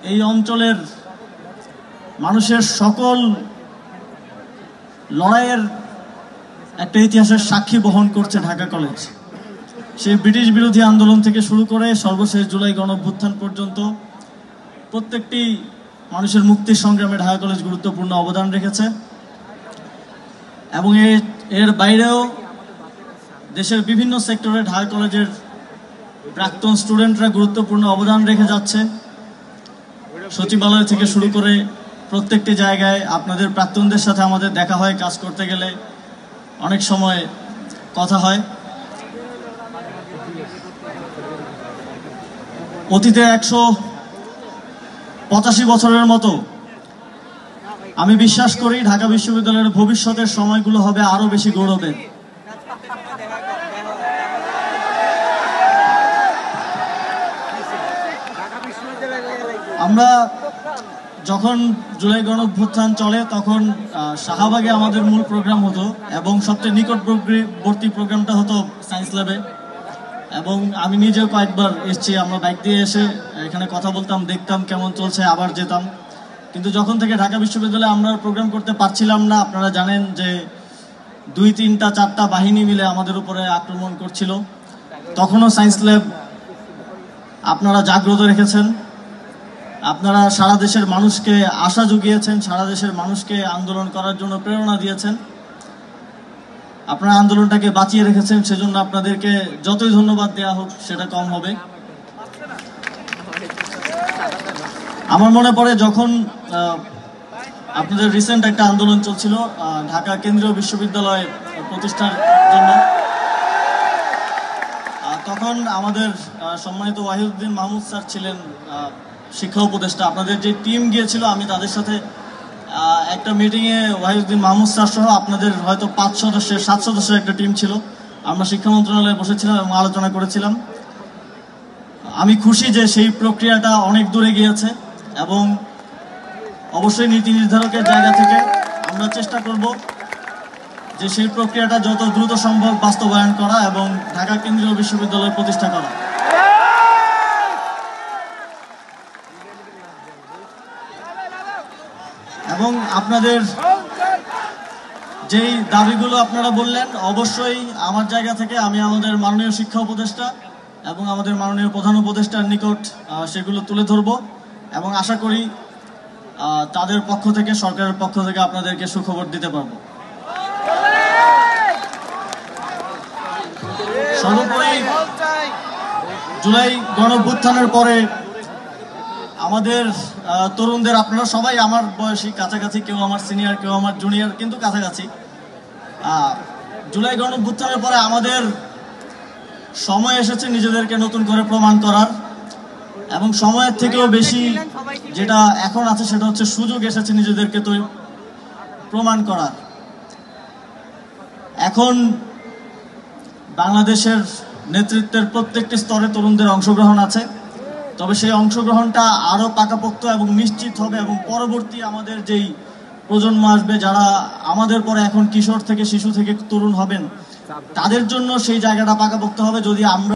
এই অঞ্চলের মানুষের সকল লড়াইয়ের একটা ইতিহাসের সাক্ষী বহন করছে ঢাকা কলেজ। সেই ব্রিটিশ বিরোধী আন্দোলন থেকে শুরু করে সর্বশেষ জুলাই গণঅভ্যুত্থান পর্যন্ত প্রত্যেকটি মানুষের মুক্তির সংগ্রামে ঢাকা কলেজ গুরুত্বপূর্ণ অবদান রেখেছে এবং এর বাইরেও দেশের বিভিন্ন সেক্টরে ঢাকা কলেজের প্রাক্তন স্টুডেন্টরা গুরুত্বপূর্ণ অবদান রেখে যাচ্ছে। সচিবালয় থেকে শুরু করে প্রত্যেকটি জায়গায় আপনাদের প্রাক্তনদের সাথে আমাদের দেখা হয়, কাজ করতে গেলে অনেক সময় কথা হয়। অতীতে 185 বছরের মতো আমি বিশ্বাস করি ঢাকা বিশ্ববিদ্যালয়ের ভবিষ্যতের সময়গুলো হবে আরো বেশি গৌরবের। আমরা যখন জুলাই গণঅভ্যুত্থান চলে তখন শাহবাগে আমাদের মূল প্রোগ্রাম হতো এবং সবচেয়ে নিকটবর্তী প্রোগ্রামটা হতো সায়েন্স ল্যাবে এবং আমি নিজেও কয়েকবার এসেছি। আমরা বাইক দিয়ে এসে এখানে কথা বলতাম, দেখতাম কেমন চলছে, আবার যেতাম। কিন্তু যখন থেকে ঢাকা বিশ্ববিদ্যালয়ে আমরা প্রোগ্রাম করতে পারছিলাম না, আপনারা জানেন যে 2, 3, 4টা বাহিনী মিলে আমাদের উপরে আক্রমণ করছিল। তখনও সায়েন্স ল্যাব আপনারা জাগ্রত রেখেছেন, আপনারা সারা দেশের মানুষকে আশা জুগিয়েছেন, সারা দেশের মানুষকে আন্দোলন করার জন্য প্রেরণা দিয়েছেন, আপনারা আন্দোলনটাকে বাঁচিয়ে রেখেছেন। সেজন্য আপনাদেরকে যতই ধন্যবাদ দেওয়া হোক সেটা কম হবে। আমার মনে পড়ে যখন আপনাদের রিসেন্ট একটা আন্দোলন চলছিল ঢাকা কেন্দ্রীয় বিশ্ববিদ্যালয় প্রতিষ্ঠার জন্য, তখন আমাদের সম্মানিত ওয়াহিদুদ্দিন মাহমুদ স্যার ছিলেন শিক্ষা উপদেষ্টা। আপনাদের যে টিম গিয়েছিল, আমি তাদের সাথে একটা মিটিংয়ে ওয়াহিদুদ্দিন মাহমুদ স্যার সহ আপনাদের হয়তো 5 সদস্যের 7 সদস্যের একটা টিম ছিল। আমরা শিক্ষা মন্ত্রণালয়ে বসেছিলাম এবং আলোচনা করেছিলাম। আমি খুশি যে সেই প্রক্রিয়াটা অনেক দূরে গিয়েছে এবং অবশ্যই নীতি নির্ধারকের জায়গা থেকে আমরা চেষ্টা করব যে সেই প্রক্রিয়াটা যত দ্রুত সম্ভব বাস্তবায়ন করা এবং ঢাকা কেন্দ্রীয় বিশ্ববিদ্যালয় প্রতিষ্ঠা করা। এবং আপনাদের যেই দাবিগুলো আপনারা বললেন, অবশ্যই আমার জায়গা থেকে আমি আমাদের মাননীয় শিক্ষা উপদেষ্টা এবং আমাদের মাননীয় প্রধান উপদেষ্টার নিকট সেগুলো তুলে ধরব এবং আশা করি তাদের পক্ষ থেকে, সরকারের পক্ষ থেকে আপনাদেরকে সুখবর দিতে পারব। সর্বোপরি জুলাই গণঅভ্যুত্থানের পরে আমাদের তরুণদের, আপনারা সবাই আমার বয়সী, কাছাকাছি, কেউ আমার সিনিয়র, কেউ আমার জুনিয়র, কিন্তু কাছাকাছি। জুলাই গণঅভ্যুত্থানের পরে আমাদের সময় এসেছে নিজেদেরকে নতুন করে প্রমাণ করার এবং সময়ের থেকেও বেশি যেটা এখন আছে সেটা হচ্ছে সুযোগ এসেছে নিজেদেরকে প্রমাণ করার। এখন বাংলাদেশের নেতৃত্বের প্রত্যেকটি স্তরে তরুণদের অংশগ্রহণ আছে, তবে সেই অংশগ্রহণটা আরো পাকাপোক্ত এবং নিশ্চিত হবে এবং পরবর্তী আমাদের যেই প্রজন্ম আসবে, যারা আমাদের পরে এখন কিশোর থেকে, শিশু থেকে তরুণ হবেন, তাদের জন্য সেই জায়গাটা পাকাপোক্ত হবে যদি আমরা